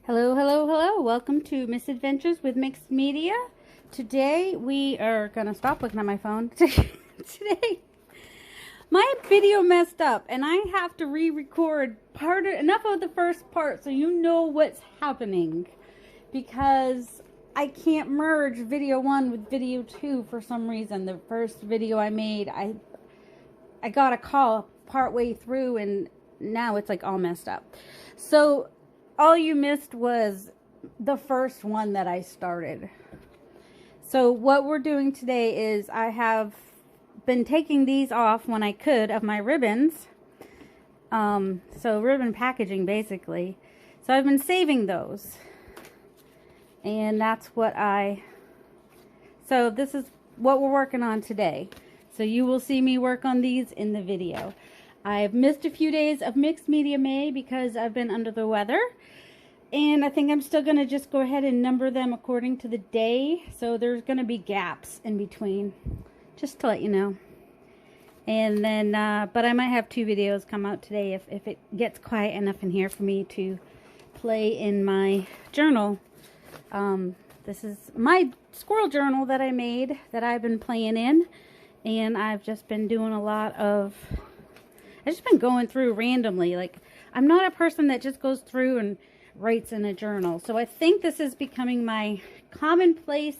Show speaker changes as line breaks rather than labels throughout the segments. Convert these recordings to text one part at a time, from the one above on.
Hello, hello, hello. Welcome to Misadventures with Mixed Media. Today we are going to stop looking at my phone. Today my video messed up and I have to re-record enough of the first part so you know what's happening, because I can't merge video 1 with video 2 for some reason. The first video I made, I got a call partway through and now it's like all messed up. So all you missed was the first one that I started. So what we're doing today is I have been taking these off when I could of my ribbons. So ribbon packaging basically. So I've been saving those. And that's what so this is what we're working on today. So you will see me work on these in the video. I've missed a few days of Mixed Media May because I've been under the weather. And I think I'm still going to just go ahead and number them according to the day. So there's going to be gaps in between, just to let you know. And then, but I might have 2 videos come out today if it gets quiet enough in here for me to play in my journal. This is my squirrel journal that I made that I've been playing in. And I've just been doing a lot of... I've just been going through randomly. Like, I'm not a person that just goes through and writes in a journal. So I think this is becoming my commonplace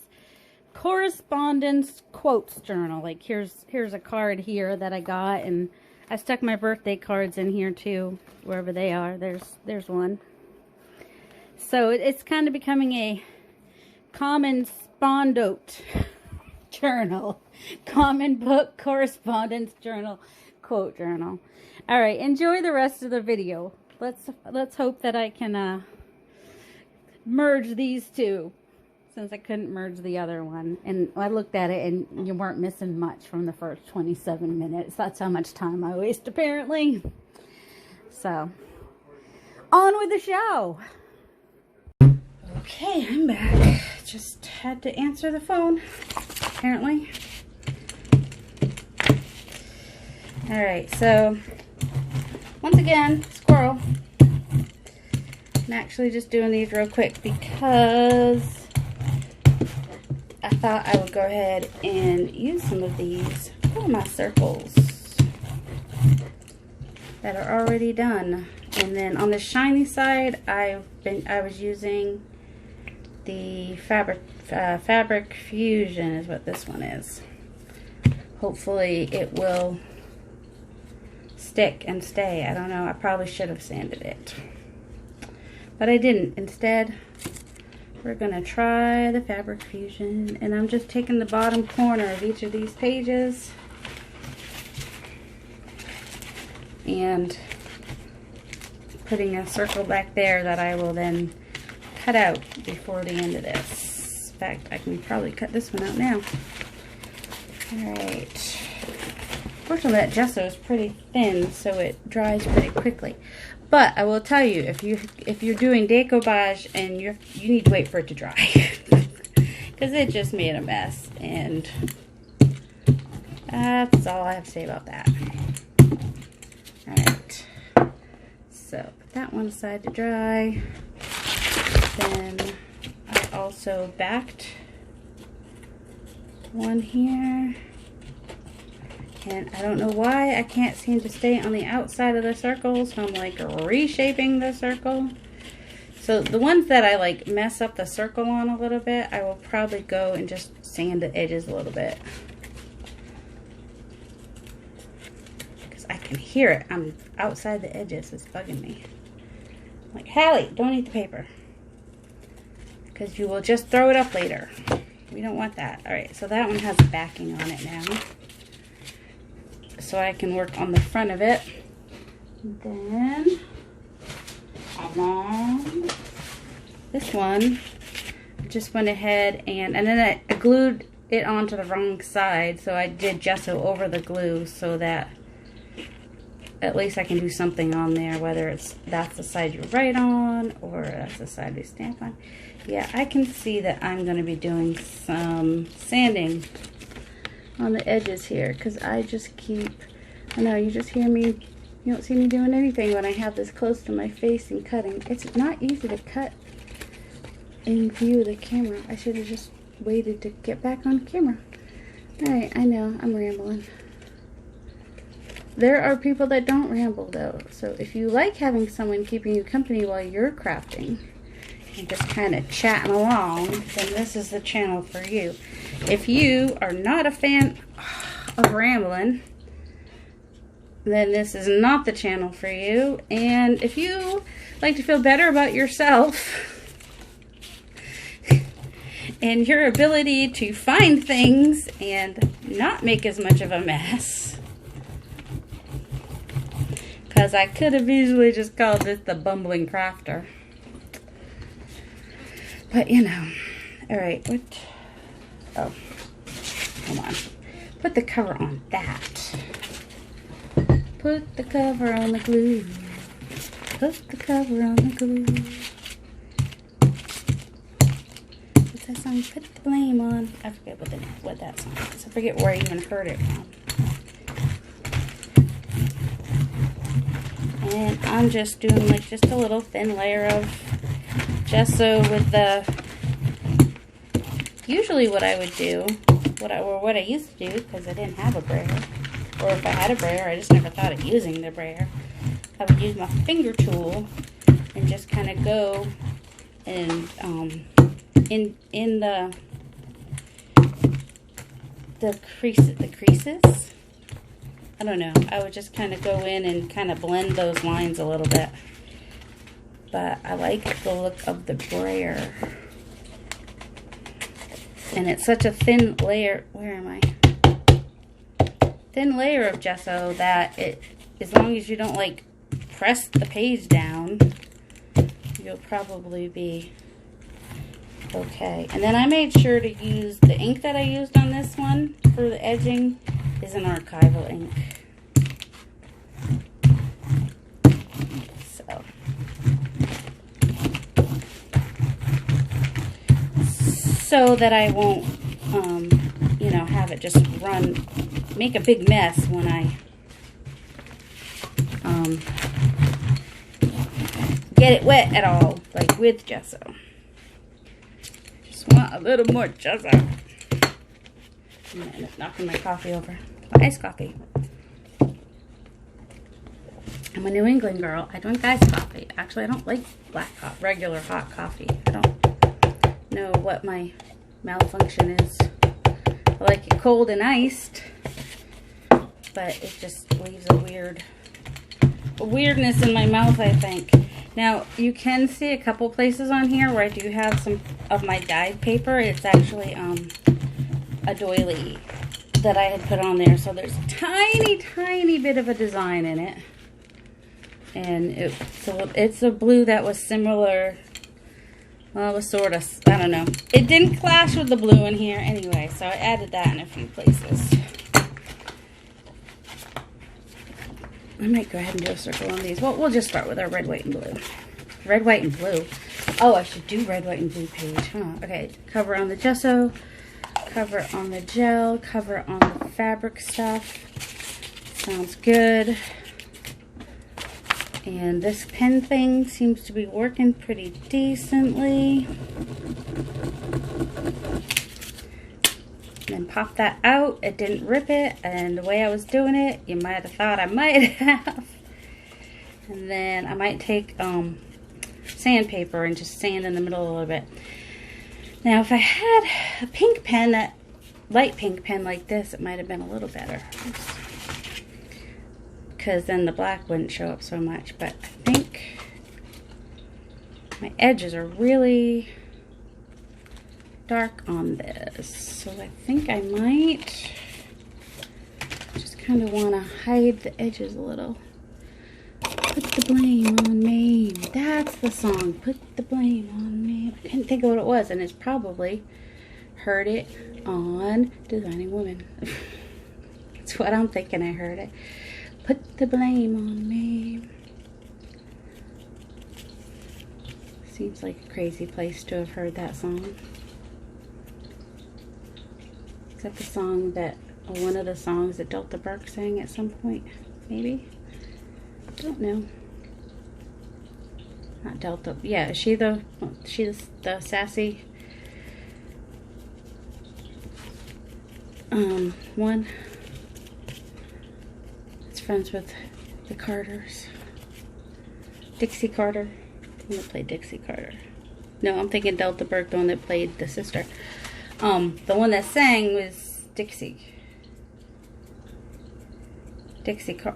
correspondence quotes journal. Like, here's a card here that I got, and I stuck my birthday cards in here too, wherever they are. There's one. So it's kind of becoming a common spondote journal. Common book correspondence journal. Quote journal. All right, enjoy the rest of the video. Let's hope that I can merge these two, since I couldn't merge the other one. And I looked at it and you weren't missing much from the first 27 minutes. That's how much time I waste apparently. So on with the show. Okay, I'm back. Just had to answer the phone apparently. Alright, so once again, squirrel. I'm actually just doing these real quick because I thought I would go ahead and use some of these for my circles that are already done. And then on the shiny side, I was using the Fabric Fusion is what this one is. Hopefully it will stick and stay. I don't know. I probably should have sanded it, but I didn't. Instead, we're gonna try the Fabric Fusion, and I'm just taking the bottom corner of each of these pages and putting a circle back there that I will then cut out before the end of this. In fact, I can probably cut this one out now. Alright. Fortunately, that gesso is pretty thin, so it dries pretty quickly. But I will tell you, if you're doing decoupage and you need to wait for it to dry, because it just made a mess, and that's all I have to say about that. All right, so put that one aside to dry. Then I also backed one here. And I don't know why I can't seem to stay on the outside of the circle, so I'm like reshaping the circle. So the ones that I like mess up the circle on a little bit, I will probably go and just sand the edges a little bit. Because I can hear it. I'm outside the edges. It's bugging me. I'm like, Hallie, don't eat the paper. Because you will just throw it up later. We don't want that. Alright, so that one has a backing on it now, so I can work on the front of it. Then along this one, I just went ahead and then I glued it onto the wrong side, so I did gesso over the glue so that at least I can do something on there, whether that's the side you write on or that's the side you stamp on. Yeah, I can see that I'm going to be doing some sanding on the edges here, because I just keep, I know you just hear me You don't see me doing anything when I have this close to my face and cutting. It's not easy to cut in view of the camera. I should have just waited to get back on camera. Alright, I know, I'm rambling. There are people that don't ramble though, so if you like having someone keeping you company while you're crafting and just kind of chatting along, then this is the channel for you. If you are not a fan of rambling, then this is not the channel for you. And if you like to feel better about yourself and your ability to find things and not make as much of a mess, because I could have easily just called this the Bumbling Crafter. But you know, alright, what? Oh, hold on. Put the cover on that. Put the cover on the glue. Put the cover on the glue. What's that song? Put the blame on. I forget what that song is. I forget where I even heard it from. And I'm just doing like just a little thin layer of gesso with the, usually what I would do, what I used to do, because I didn't have a brayer, or if I had a brayer, I just never thought of using the brayer. I would use my finger tool and just kind of go and in the creases. I don't know. I would just kind of go in and kind of blend those lines a little bit. But I like the look of the brayer. And it's such a thin layer. Where am I? Thin layer of gesso that it, as long as you don't like press the page down, you'll probably be okay. And then I made sure to use the ink that I used on this one for the edging is an archival ink. So that I won't, you know, have it just make a big mess when I get it wet at all, like with gesso. Just want a little more gesso. I'm gonna end up knocking my coffee over. Iced coffee. I'm a New England girl. I drink iced coffee. Actually, I don't like black coffee, regular hot coffee. I don't know what my malfunction is. I like it cold and iced, but it just leaves a weirdness in my mouth, I think. Now, you can see a couple places on here where I do have some of my dyed paper. It's actually a doily that I had put on there, so there's a tiny bit of a design in it. And it's a blue that was similar. Well, it was sort of, I don't know. It didn't clash with the blue in here anyway, so I added that in a few places. I might go ahead and do a circle on these. Well, we'll just start with our red, white, and blue. Red, white, and blue. Oh, I should do red, white, and blue page, huh? Okay, cover on the gesso, cover on the gel, cover on the fabric stuff. Sounds good. And this pen thing seems to be working pretty decently. And then pop that out. It didn't rip it. And the way I was doing it, you might have thought I might have. And then I might take sandpaper and just sand in the middle a little bit. Now, if I had a pink pen, that light pink pen like this, it might have been a little better. Oops. Because then the black wouldn't show up so much, but I think my edges are really dark on this, so I think I might just kind of want to hide the edges a little. Put the blame on me. That's the song. Put the blame on me. I couldn't think of what it was, and it's probably heard it on Designing Women. That's what I'm thinking. I heard it. Put the blame on me. Seems like a crazy place to have heard that song. Is that the song that, or one of the songs that Delta Burke sang at some point? Maybe? Don't know. Not Delta. Yeah, is she the sassy one? It's friends with the Carters. Dixie Carter. The one that played Dixie Carter. No, I'm thinking Delta Burke, the one that played the sister. The one that sang was Dixie.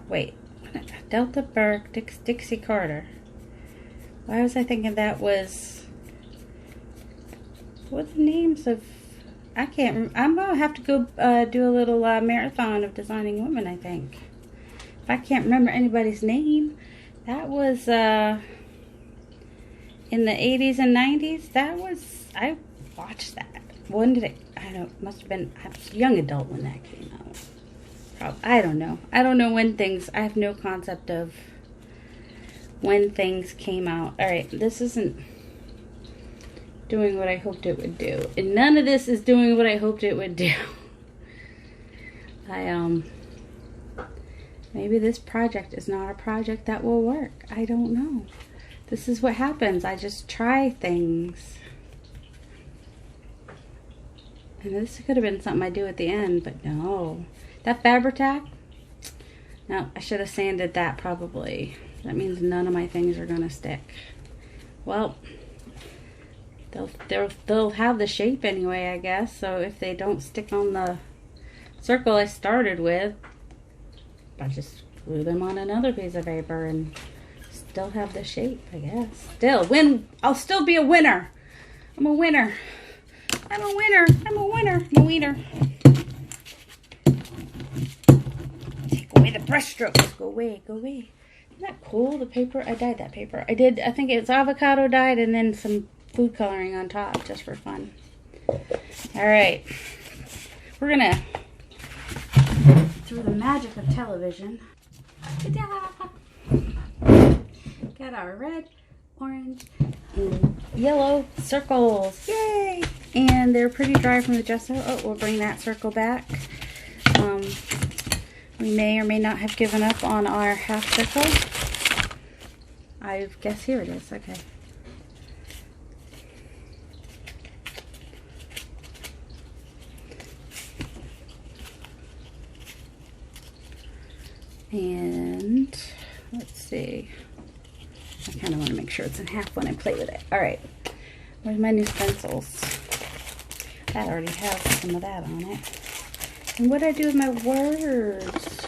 Wait. Delta Burke, Dixie Carter. Why was I thinking that was... What are the names of... I can't... I'm going to have to go do a little marathon of Designing Women, I think. If I can't remember anybody's name. That was... in the 80s and 90s. That was... I watched that. When did it... I don't... Must have been... I was a young adult when that came out. Probably, I don't know. I don't know when things... I have no concept of when things came out. Alright, this isn't doing what I hoped it would do. And none of this is doing what I hoped it would do. Maybe this project is not a project that will work. I don't know. This is what happens. I just try things. And this could have been something I do at the end, but no. That Fabri-Tac? No, I should have sanded that probably. That means none of my things are gonna stick. Well, they'll have the shape anyway, I guess. So if they don't stick on the circle I started with, I just glue them on another piece of paper and still have the shape, I guess. Still win. I'll still be a winner. I'm a winner. I'm a winner. I'm a winner. I'm a winner. Take away the brush strokes. Go away. Go away. Isn't that cool? The paper. I dyed that paper. I think it's avocado dyed and then some food coloring on top just for fun. All right. We're gonna, through the magic of television, got our red, orange, and yellow circles. Yay! And they're pretty dry from the gesso. Oh, we'll bring that circle back. We may or may not have given up on our half circle. I guess here it is. Okay. And let's see. I kind of want to make sure it's in half when I play with it. All right. Where's my new stencils? That already has some of that on it. And what do I do with my words?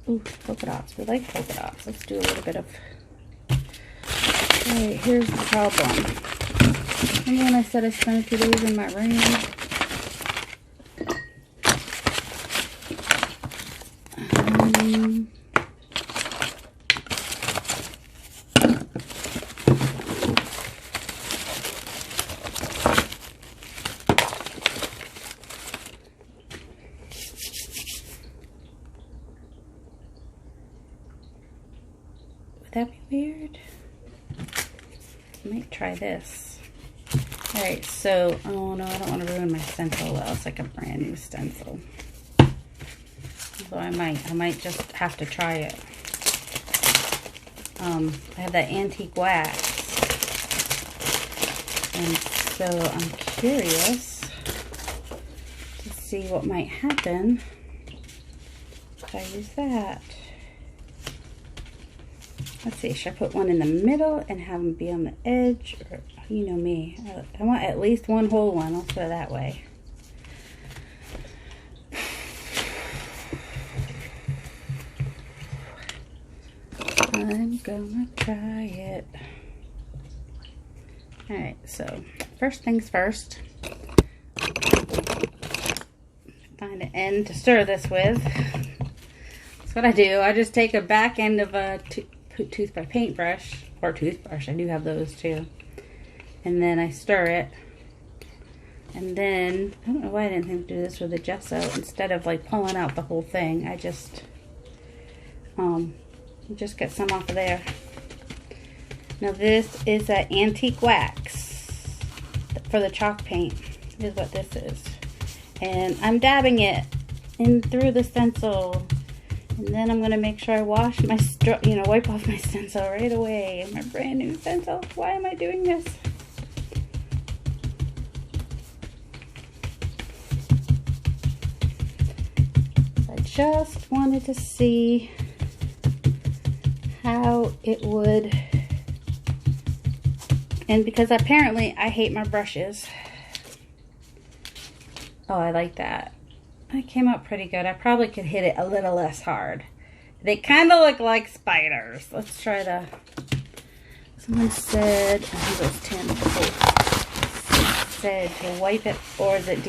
Ooh, polka dots. We like polka dots. Let's do a little bit of... Alright, here's the problem. Remember when I said I spent 2 days in my room? Would that be weird? I might try this. Alright, so, oh no, I don't want to ruin my stencil. Well, it's like a brand new stencil. So I might just have to try it. I have that antique wax. And so I'm curious to see what might happen if I use that. Let's see, should I put one in the middle and have them be on the edge? Or, you know me, I want at least one whole one. Let's put it that way. I'm gonna try it. Alright, so first things first. Find an end to stir this with. That's what I do. I just take a back end of a toothbrush, paintbrush, or toothbrush. I do have those too. And then I stir it. And then, I don't know why I didn't think to do this with the gesso. Instead of like pulling out the whole thing, I just get some off of there. Now this is an antique wax for the chalk paint, is what this is. And I'm dabbing it in through the stencil And then I'm going to make sure I wash my, wipe off my stencil right away. My brand new stencil. Why am I doing this? I just wanted to see how it would, and because apparently I hate my brushes. Oh, I like that. It came out pretty good. I probably could hit it a little less hard. They kind of look like spiders. Let's try the, someone said, I think it was Tim, said to wipe it, or is it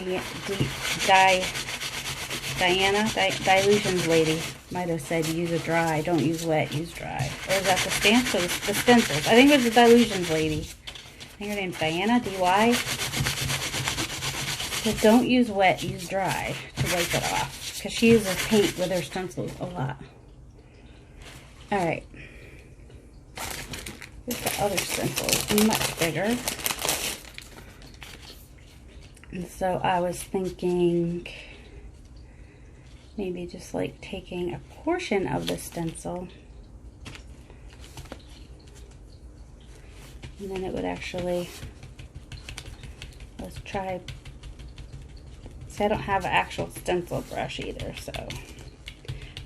Dilutions lady might have said use a dry, don't use wet, use dry. Or is that the stamps or the stencils? I think it was the Dilutions lady. I think her name's Diana, D-Y. So don't use wet, use dry to wipe it off. Because she uses paint with her stencils a lot. Alright. Here's the other stencil, much bigger. And so I was thinking maybe just like taking a portion of the stencil, and then it would actually, let's try, see, I don't have an actual stencil brush either, so.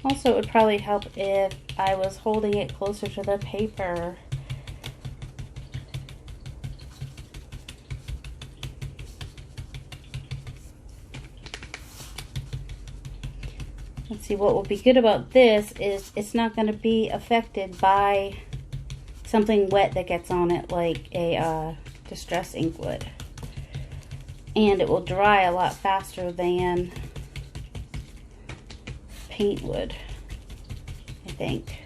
Also, it would probably help if I was holding it closer to the paper. Let's see, what will be good about this is it's not going to be affected by something wet that gets on it, like a Distress ink would. And it will dry a lot faster than paint would, I think.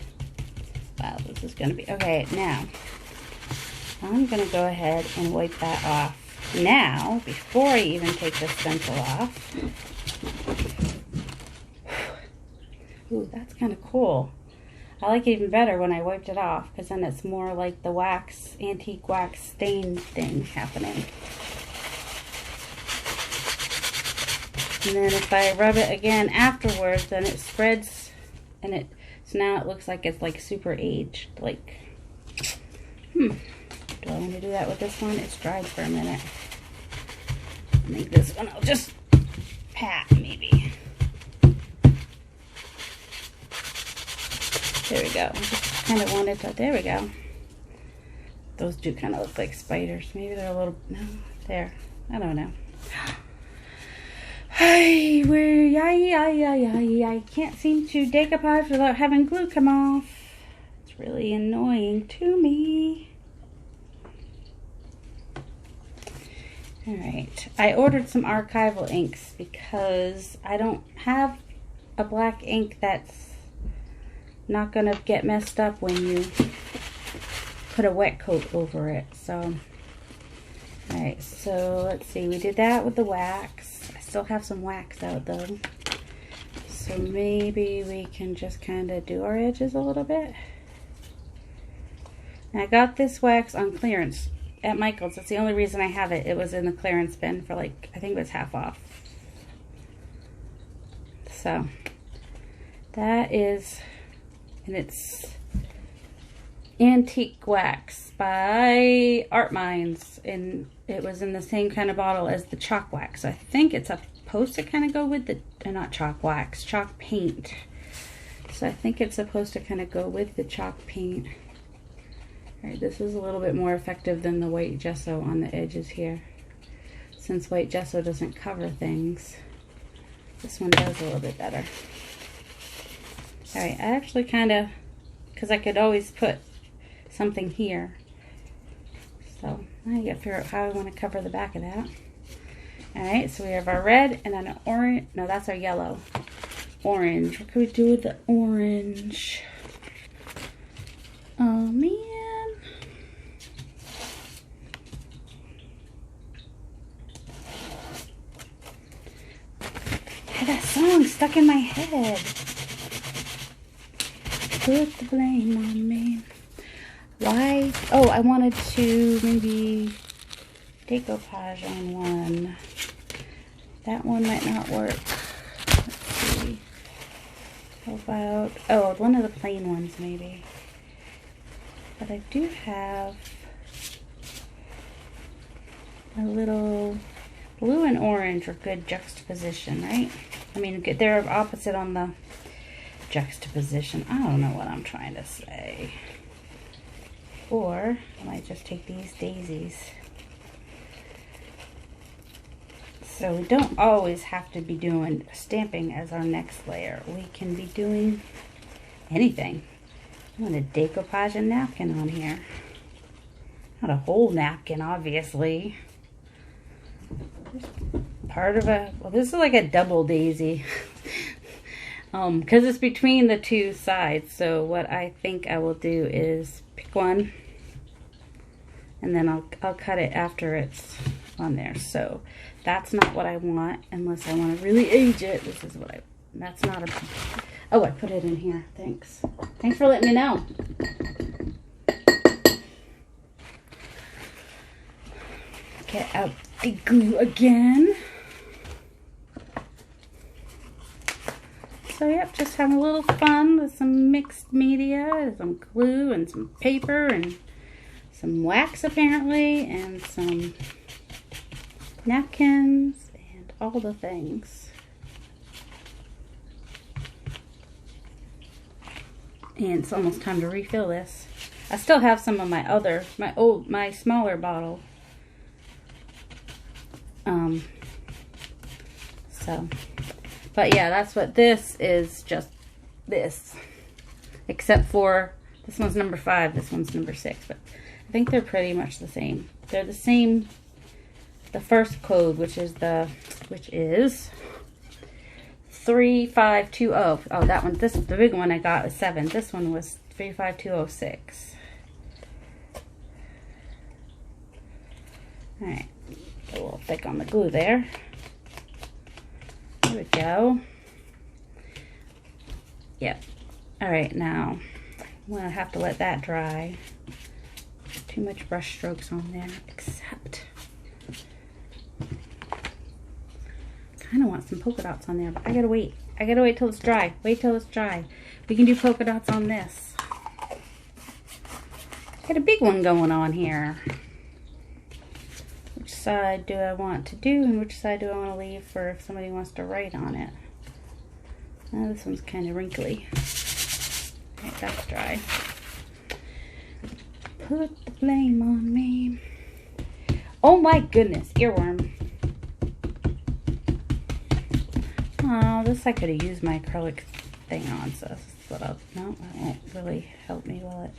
Wow, this is going to be, okay, now, I'm going to go ahead and wipe that off now, before I even take the stencil off. Ooh, that's kind of cool. I like it even better when I wiped it off, because then it's more like the wax, antique wax stain thing happening. And then if I rub it again afterwards, then it spreads, and so now it looks like it's like super aged. Like, do I want to do that with this one? It's dried for a minute. I think this one I'll just pat maybe. There we go. I just kind of wanted to, there we go. Those do kind of look like spiders. Maybe they're a little, no, there. I don't know. I can't seem to decoupage without having glue come off. It's really annoying to me. Alright, I ordered some archival inks because I don't have a black ink that's not gonna get messed up when you put a wet coat over it. So, alright, so let's see, we did that with the wax. I still have some wax out though, so maybe we can just kind of do our edges a little bit. And I got this wax on clearance at Michael's. That's the only reason I have it. It was in the clearance bin for like, I think it was half off. So that is, and it's Antique Wax by Art Minds, and it was in the same kind of bottle as the chalk wax. So I think it's supposed to kind of go with the, not chalk wax, chalk paint. So I think it's supposed to kind of go with the chalk paint. Alright, this is a little bit more effective than the white gesso on the edges here. Since white gesso doesn't cover things, this one does a little bit better. Alright, I actually kind of, because I could always put something here. So I gotta figure out how I want to cover the back of that. Alright, so we have our red and then an orange. No, that's our yellow. Orange. What can we do with the orange? Oh man. I had that song stuck in my head. Put the blame on me. Why? Oh, I wanted to maybe decoupage on one. That one might not work. Let's see. How about, oh, one of the plain ones maybe. But I do have a little blue and orange are good juxtaposition, right? I mean, they're opposite on the juxtaposition. I don't know what I'm trying to say. Or I might just take these daisies. So we don't always have to be doing stamping as our next layer. We can be doing anything. I'm going to decoupage a napkin on here. Not a whole napkin, obviously. Part of a, well, this is like a double daisy. Because it's between the two sides. So what I think I will do is pick one, and then I'll cut it after it's on there. So that's not what I want, unless I want to really age it. This is what that's not a, oh, I put it in here. Thanks. Thanks for letting me know. Get out the glue again. So yep, just having a little fun with some mixed media, some glue and some paper and some wax apparently, and some napkins and all the things. And it's almost time to refill this. I still have some of my smaller bottle. But yeah, that's what this is, just this. Except for, this one's number 5, this one's number 6. But I think they're pretty much the same. They're the same, the first code, which is 35220. Oh, that one, the big one I got was 7. This one was 35206. Alright, get a little thick on the glue there. There we go. Yep. Alright, now I'm going to have to let that dry. Too much brush strokes on there, except kind of want some polka dots on there, but I gotta wait. I gotta wait till it's dry. Wait till it's dry. We can do polka dots on this. Got a big one going on here. Which side do I want to do, and which side do I want to leave for if somebody wants to write on it? Oh, this one's kind of wrinkly. Okay, that's dry. Put the blame on me. Oh my goodness, earworm. Oh, this I could have used my acrylic thing on, so this is what I'll, no, that won't really help me, will it?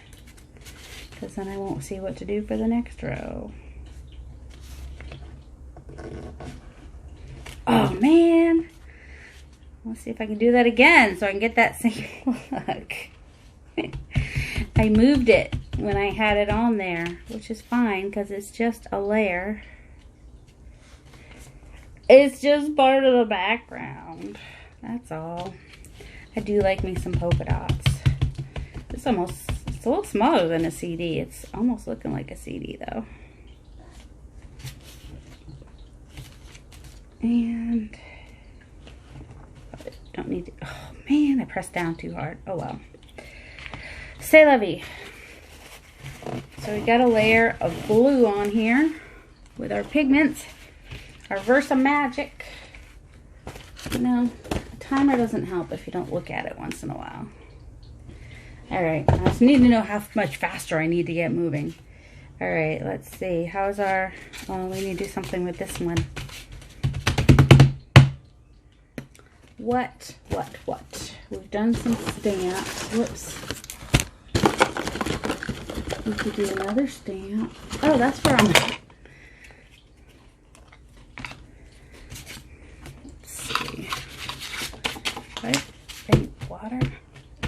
Because then I won't see what to do for the next row. Oh man. Let's see if I can do that again so I can get that same look. I moved it when I had it on there, which is fine because it's just a layer. It's just part of the background. That's all. I do like me some polka dots. It's a little smaller than a CD. It's almost looking like a CD though. And don't need to, oh man, I pressed down too hard. Oh well. C'est la vie. So we got a layer of glue on here with our pigments, our Versamagic. You know, a timer doesn't help if you don't look at it once in a while. Alright, I just need to know how much faster I need to get moving. Alright, let's see. How's our, well, we need to do something with this one. What? We've done some stamps. Whoops. We could do another stamp. Oh, that's where I'm at. Let's see. Right? And water.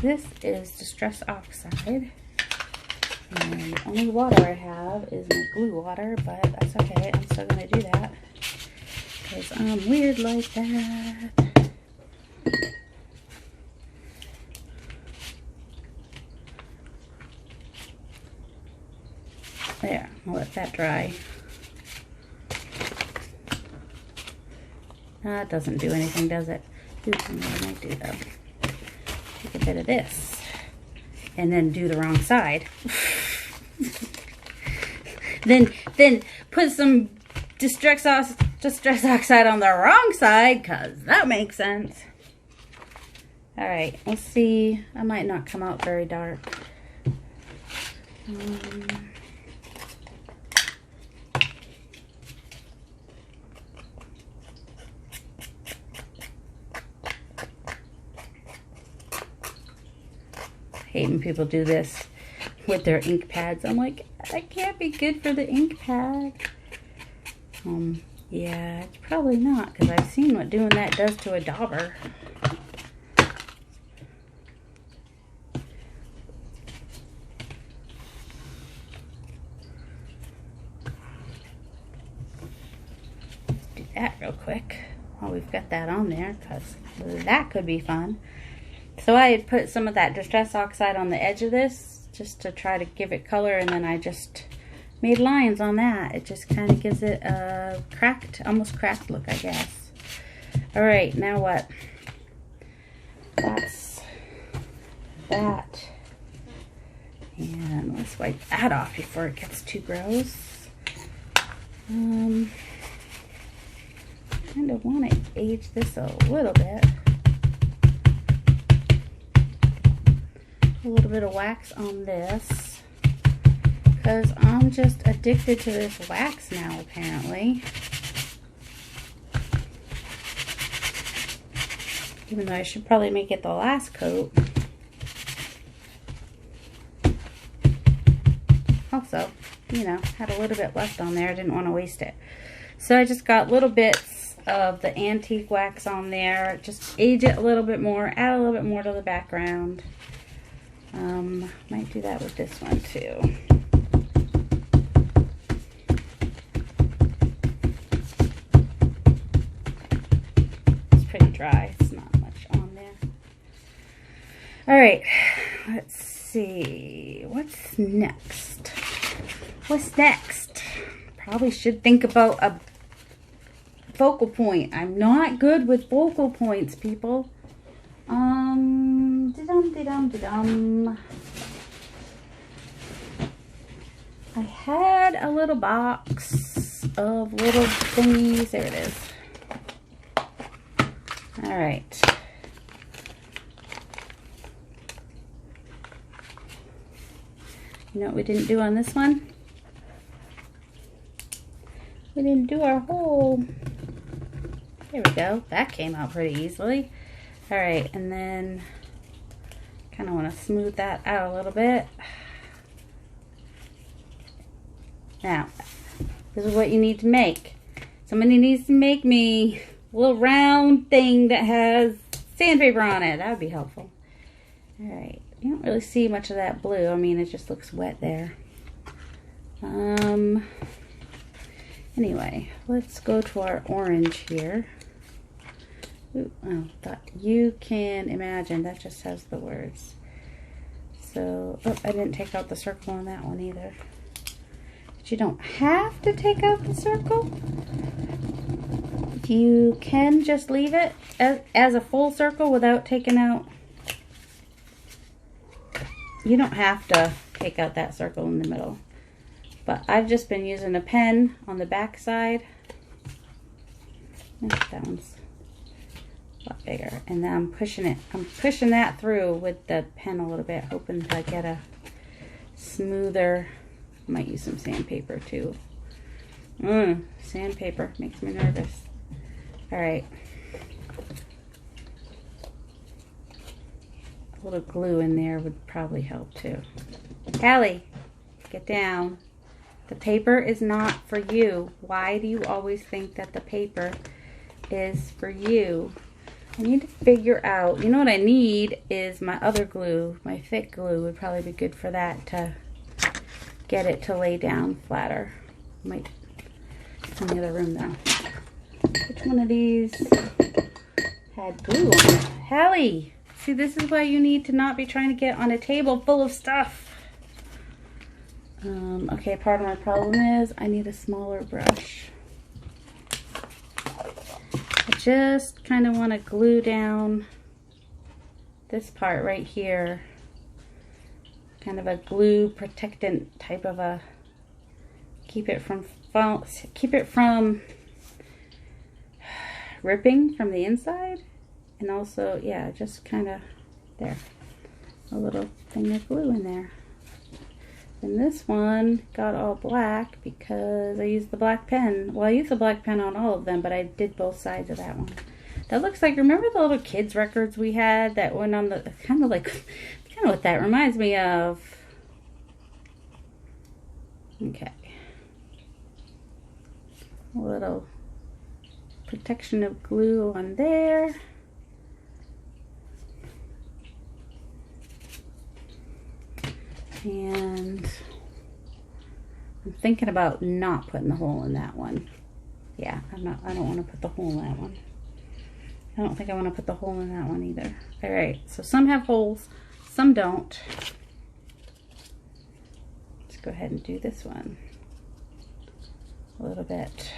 This is Distress Oxide. And the only water I have is my glue water, but that's okay. I'm still going to do that. Because I'm weird like that. There, I'll let that dry. That doesn't do anything, does it? Ooh, I might do though. take a bit of this and then do the wrong side. then put some distress oxide on the wrong side, because that makes sense. All right, let's see. I might not come out very dark. I hate when people do this with their ink pads. I'm like, that can't be good for the ink pad. Yeah, it's probably not, because I've seen what doing that does to a dauber. Do that real quick while we've got that on there, because that could be fun. So I had put some of that Distress Oxide on the edge of this just to try to give it color, and then I just made lines on that. It just kind of gives it a cracked, almost cracked look, I guess. All right, now what? That's that. And let's wipe that off before it gets too gross. Kind of want to age this a little bit. A little bit of wax on this, because I'm just addicted to this wax now, apparently. Even though I should probably make it the last coat. Also, you know, had a little bit left on there. I didn't want to waste it. So I just got little bits of the antique wax on there. Just age it a little bit more, add a little bit more to the background. Might do that with this one too. It's pretty dry. It's not much on there. All right, let's see. What's next? What's next? Probably should think about a focal point. I'm not good with focal points, people. I had a little box of little thingies. There it is. All right. You know what we didn't do on this one? We didn't do our hole. There we go. That came out pretty easily. All right, and then kind of want to smooth that out a little bit. Now, this is what you need to make. Somebody needs to make me a little round thing that has sandpaper on it. That would be helpful. All right, you don't really see much of that blue. I mean, it just looks wet there. Anyway, let's go to our orange here. Ooh, oh, thought you can imagine. That just has the words. So, oh, I didn't take out the circle on that one either. But you don't have to take out the circle. You can just leave it as a full circle without taking out. You don't have to take out that circle in the middle. But I've just been using a pen on the back side. That one's a lot bigger. And then I'm pushing that through with the pen a little bit, hoping to get a smoother. I might use some sandpaper too. Sandpaper makes me nervous. All right. A little glue in there would probably help too. Callie, get down. The paper is not for you. Why do you always think that the paper is for you? I need to figure out, you know what I need is my other glue. My thick glue would probably be good for that, to get it to lay down flatter. Might, it's in the other room though. Which one of these had glue on it? Hallie! See, this is why you need to not be trying to get on a table full of stuff. Okay, part of my problem is I need a smaller brush. I just kind of want to glue down this part right here, kind of a glue protectant type of a, keep it from ripping from the inside. And also, yeah, just kind of there, a little thing of glue in there. And this one got all black because I used the black pen. Well, I used the black pen on all of them, but I did both sides of that one. That looks like, remember the little kids records we had that went on the, kind of what that reminds me of. Okay. A little protection of glue on there. And I'm thinking about not putting the hole in that one. Yeah, I don't want to put the hole in that one. I don't think I want to put the hole in that one either. All right, so some have holes, some don't. Let's go ahead and do this one a little bit.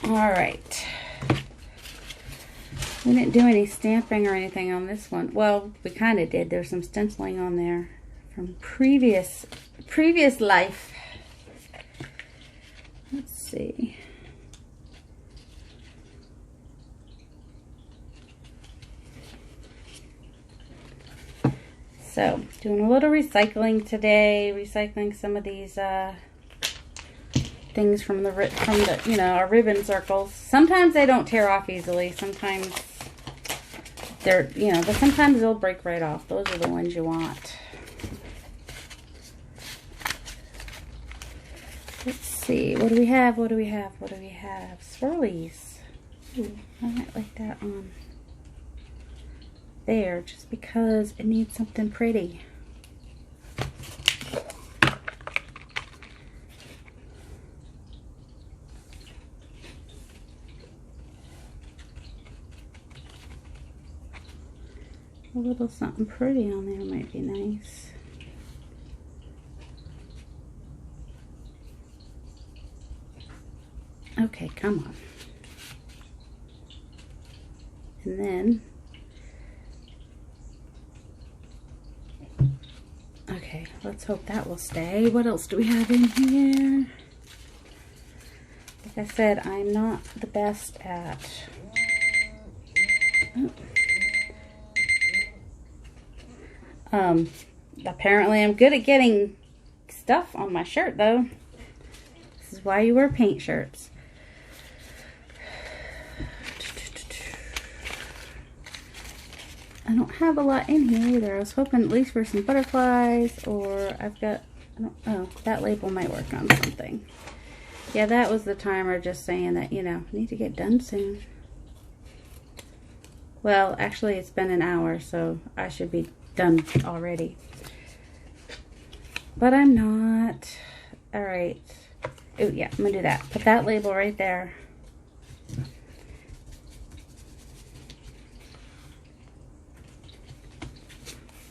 All right. We didn't do any stamping or anything on this one. Well, we kind of did. There's some stenciling on there from previous life. Let's see. So, doing a little recycling today. Recycling some of these things from the you know, our ribbon circles. Sometimes they don't tear off easily. Sometimes they're, you know, but sometimes they'll break right off. Those are the ones you want. Let's see. What do we have? What do we have? What do we have? Swirlies. Ooh, I might like that on there just because it needs something pretty. A little something pretty on there might be nice. Okay, come on. And then, okay, let's hope that will stay. What else do we have in here? Like I said, I'm not the best at... apparently I'm good at getting stuff on my shirt though. This is why you wear paint shirts. I don't have a lot in here either. I was hoping at least for some butterflies, or I've got, oh, that label might work on something. Yeah, that was the timer just saying that, you know, I need to get done soon. Well, actually it's been an hour, so I should be done already. But I'm not. All right. Oh, yeah, I'm gonna do that. Put that label right there.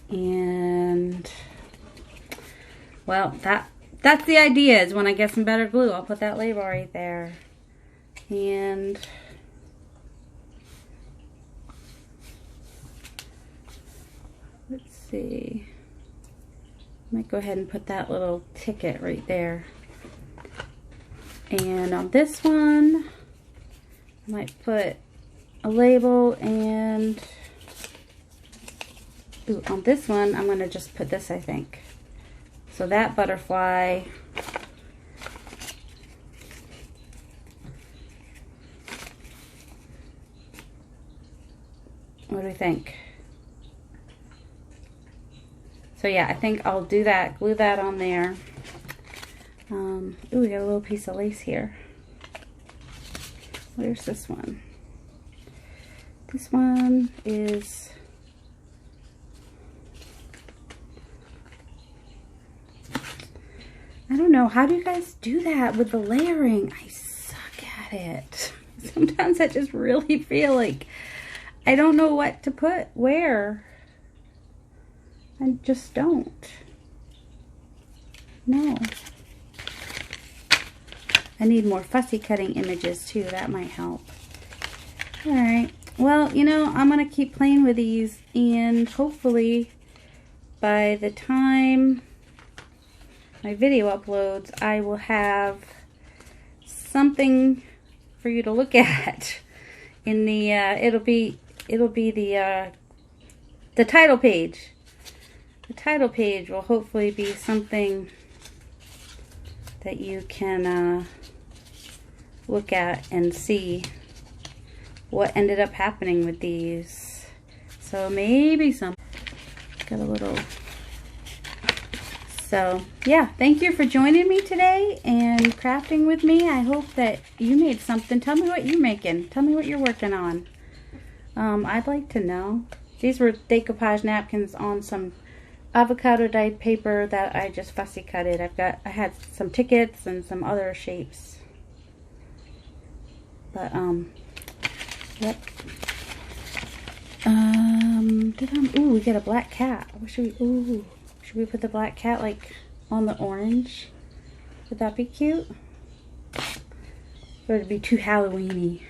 And, well, that's the idea, is when I get some better glue, I'll put that label right there. And let's see. I might go ahead and put that little ticket right there. And on this one, I might put a label, and ooh, on this one, I'm going to just put this, I think. So that butterfly, what do we think? So yeah, I think I'll do that, glue that on there. Ooh, we got a little piece of lace here. Where's this one? This one is, I don't know, how do you guys do that with the layering? I suck at it. Sometimes I just really feel like I don't know what to put where. I just don't. No. I need more fussy cutting images too. That might help. Alright. Well, you know, I'm going to keep playing with these, and hopefully by the time my video uploads, I will have something for you to look at in the it'll be the title page. The title page will hopefully be something that you can look at and see what ended up happening with these. So maybe some got a little. So yeah, thank you for joining me today and crafting with me. I hope that you made something. Tell me what you're making. Tell me what you're working on. I'd like to know. These were decoupage napkins on some avocado dyed paper that I just fussy cutted. I had some tickets and some other shapes. But yep. Ooh, we got a black cat. What should we put the black cat like on the orange? Would that be cute? Or would it be too Halloween-y?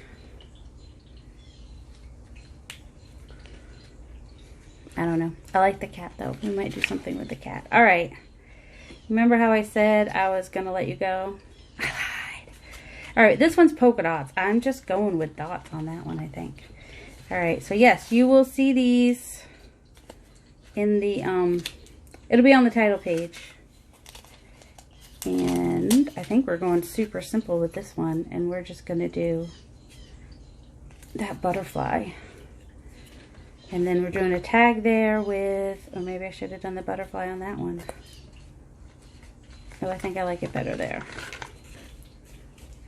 I don't know. I like the cat though. We might do something with the cat. All right. Remember how I said I was going to let you go? I lied. All right. This one's polka dots. I'm just going with dots on that one, I think. All right. So yes, you will see these in the, it'll be on the title page. And I think we're going super simple with this one. And we're just going to do that butterfly. And then we're doing a tag there with, or maybe I should have done the butterfly on that one. Oh, I think I like it better there.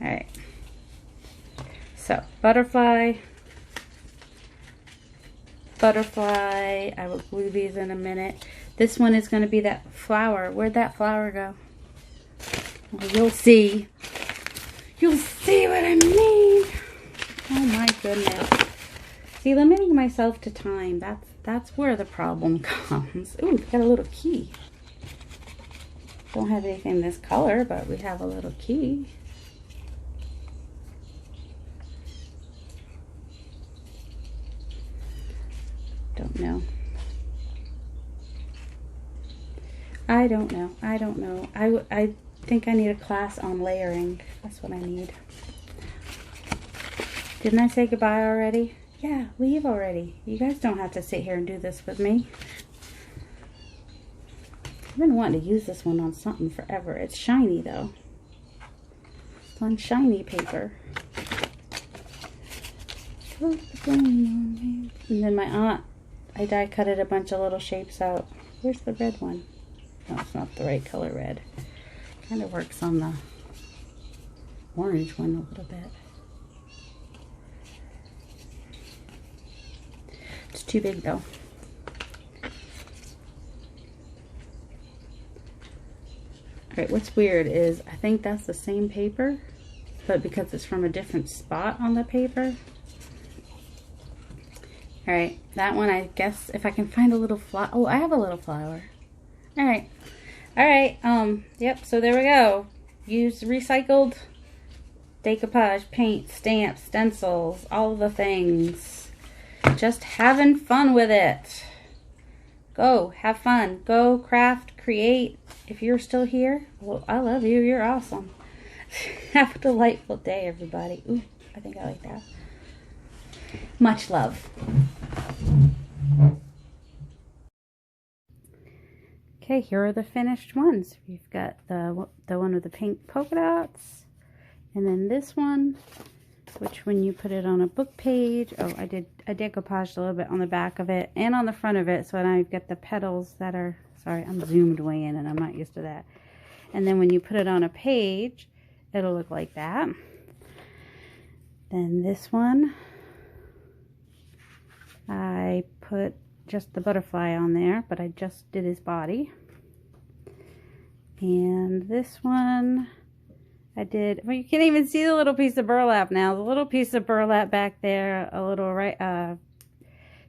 All right. So, butterfly. Butterfly. I will glue these in a minute. This one is going to be that flower. Where'd that flower go? Well, you'll see. You'll see what I mean. Oh my goodness. See, limiting myself to time, that's where the problem comes. Ooh, got a little key. Don't have anything this color, but we have a little key. Don't know. I don't know. I don't know. I think I need a class on layering. That's what I need. Didn't I say goodbye already? Yeah, leave already. You guys don't have to sit here and do this with me. I've been wanting to use this one on something forever. It's shiny though. It's on shiny paper. And then my aunt, I die cutted a bunch of little shapes out. Where's the red one? No, it's not the right color red. Kind of works on the orange one a little bit. It's too big though. Alright, what's weird is I think that's the same paper, but because it's from a different spot on the paper. Alright, that one I guess if I can find a little flower. Oh, I have a little flower. Alright. Alright, yep, so there we go. Use recycled decoupage, paint, stamps, stencils, all the things. Just having fun with it. Go, have fun. Go, craft, create. If you're still here, well, I love you. You're awesome. Have a delightful day, everybody. Ooh, I think I like that. Much love. Okay, here are the finished ones. We've got the one with the pink polka dots, and then this one, which when you put it on a book page, oh, I decoupaged a little bit on the back of it and on the front of it, so now you've got the petals that are, sorry, I'm zoomed way in and I'm not used to that. And then when you put it on a page, it'll look like that. Then this one, I put just the butterfly on there, but I just did his body. And this one, I did, well, you can't even see the little piece of burlap now. The little piece of burlap back there, a little,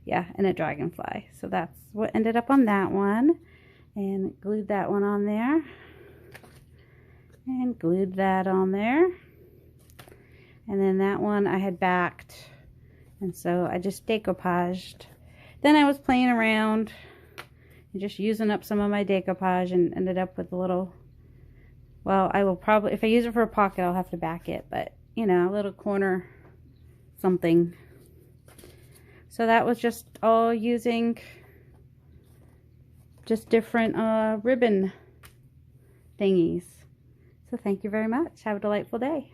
yeah, and a dragonfly. So that's what ended up on that one. And glued that one on there. And glued that on there. And then that one I had backed And so I just decoupaged. Then I was playing around and just using up some of my decoupage and ended up with a little, well, I will probably, if I use it for a pocket, I'll have to back it, but you know, a little corner something. So that was just all using just different ribbon thingies. So thank you very much. Have a delightful day.